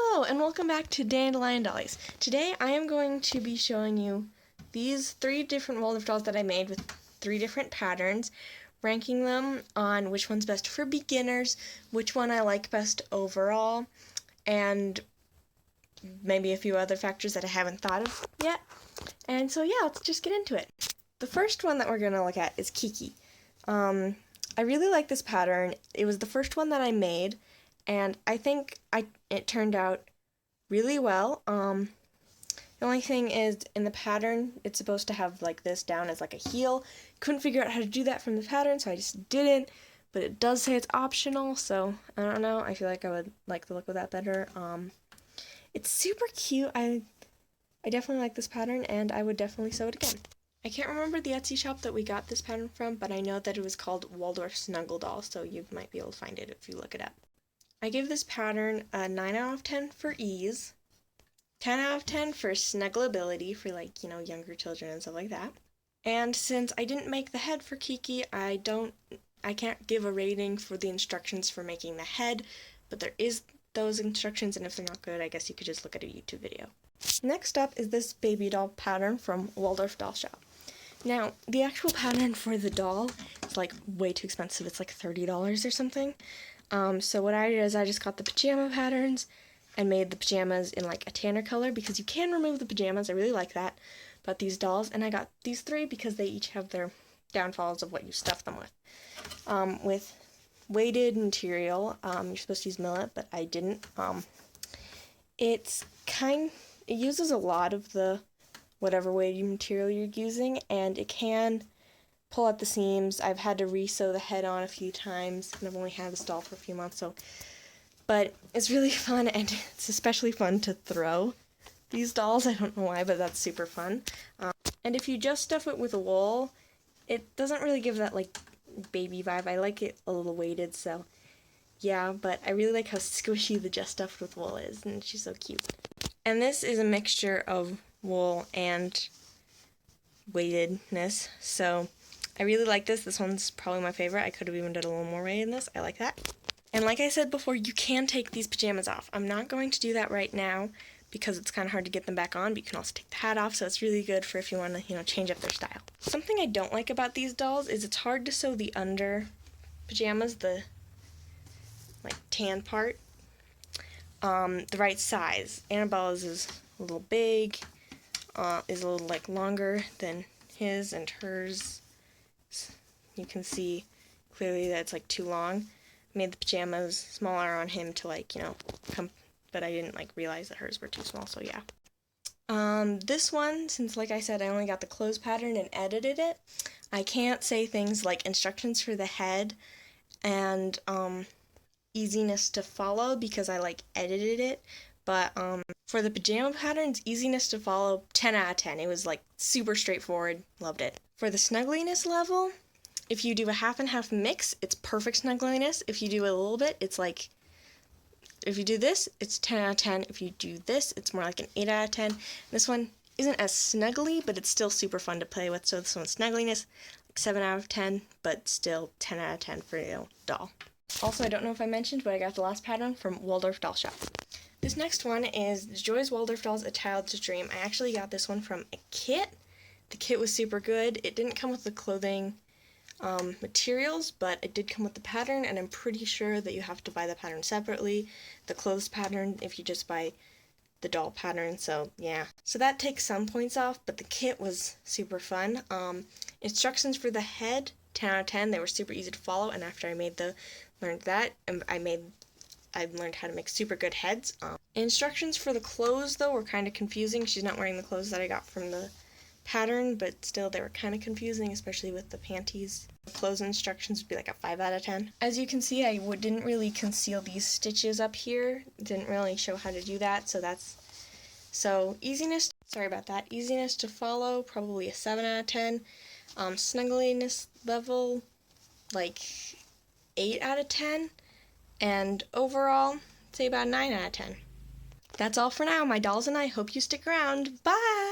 Hello and welcome back to Dandelion Dollies. Today I am going to be showing you these 3 different Waldorf dolls that I made with 3 different patterns, ranking them on which one's best for beginners, which one I like best overall, and maybe a few other factors that I haven't thought of yet. And so yeah, let's just get into it. The first one that we're going to look at is Kiki. I really like this pattern. It was the first one that I made, and I think it turned out really well. The only thing is, in the pattern, it's supposed to have like this down as like a heel. Couldn't figure out how to do that from the pattern, so I just didn't. But it does say it's optional, so I don't know. I feel like I would like the look of that better. It's super cute. I definitely like this pattern, and I would definitely sew it again. I can't remember the Etsy shop that we got this pattern from, but I know that it was called Waldorf Snuggle Doll, so you might be able to find it if you look it up. I give this pattern a 9 out of 10 for ease, 10 out of 10 for snuggleability for younger children and stuff like that. And since I didn't make the head for Kiki, I can't give a rating for the instructions for making the head, but there is those instructions, and if they're not good, I guess you could just look at a YouTube video. Next up is this baby doll pattern from Waldorf Doll Shop. Now, the actual pattern for the doll is like way too expensive. It's like $30 or something. So what I did is I just got the pajama patterns and made the pajamas in like a tanner color, because you can remove the pajamas. I really like that about these dolls. And I got these 3 because they each have their downfalls of what you stuff them with. With weighted material, you're supposed to use millet, but I didn't. It uses a lot of the whatever weighted material you're using, and it can pull at the seams. I've had to re-sew the head on a few times, and I've only had this doll for a few months, but it's really fun, and it's especially fun to throw these dolls. I don't know why, but that's super fun. And if you just stuff it with wool, it doesn't really give that like baby vibe. I like it a little weighted, so yeah, but I really like how squishy the just stuffed with wool is, and she's so cute. And this is a mixture of wool and weightedness, so I really like this. This one's probably my favorite. I could have even done a little more weight in this. I like that. And like I said before, you can take these pajamas off. I'm not going to do that right now because it's kind of hard to get them back on, but you can also take the hat off, so it's really good for if you want to, change up their style. Something I don't like about these dolls is it's hard to sew the under pajamas, the tan part, the right size. Annabella's is a little big, is a little longer than his, and hers, you can see clearly that it's too long. I made the pajamas smaller on him to but I didn't realize that hers were too small, so yeah. This one, since like I said, I only got the clothes pattern and edited it, I can't say things like instructions for the head and easiness to follow because I edited it. But for the pajama patterns, easiness to follow, 10 out of 10. It was super straightforward. Loved it. For the snuggliness level, if you do a half and half mix, it's perfect snuggliness. If you do a little bit, it's if you do this, it's 10 out of 10. If you do this, it's more like an 8 out of 10. This one isn't as snuggly, but it's still super fun to play with. So this one's snuggliness, 7 out of 10, but still 10 out of 10 for doll. Also, I don't know if I mentioned, but I got the last pattern from Waldorf Doll Shop. This next one is Joy's Waldorf Dolls, A Child's Dream. I actually got this one from a kit. The kit was super good. It didn't come with the clothing materials, but it did come with the pattern, and I'm pretty sure that you have to buy the pattern separately. The clothes pattern, if you just buy the doll pattern, so yeah. So that takes some points off, but the kit was super fun. Instructions for the head, 10 out of 10. They were super easy to follow, and after I learned that, I learned how to make super good heads. Instructions for the clothes, though, were kind of confusing. She's not wearing the clothes that I got from the pattern, but still they were kind of confusing, especially with the panties. The clothes instructions would be a 5 out of 10. As you can see, I didn't really conceal these stitches up here. Didn't really show how to do that, so easiness, sorry about that. Easiness to follow, probably a 7 out of 10. Snuggliness level, 8 out of 10. And overall, say about 9 out of 10. That's all for now, my dolls and I. Hope you stick around. Bye!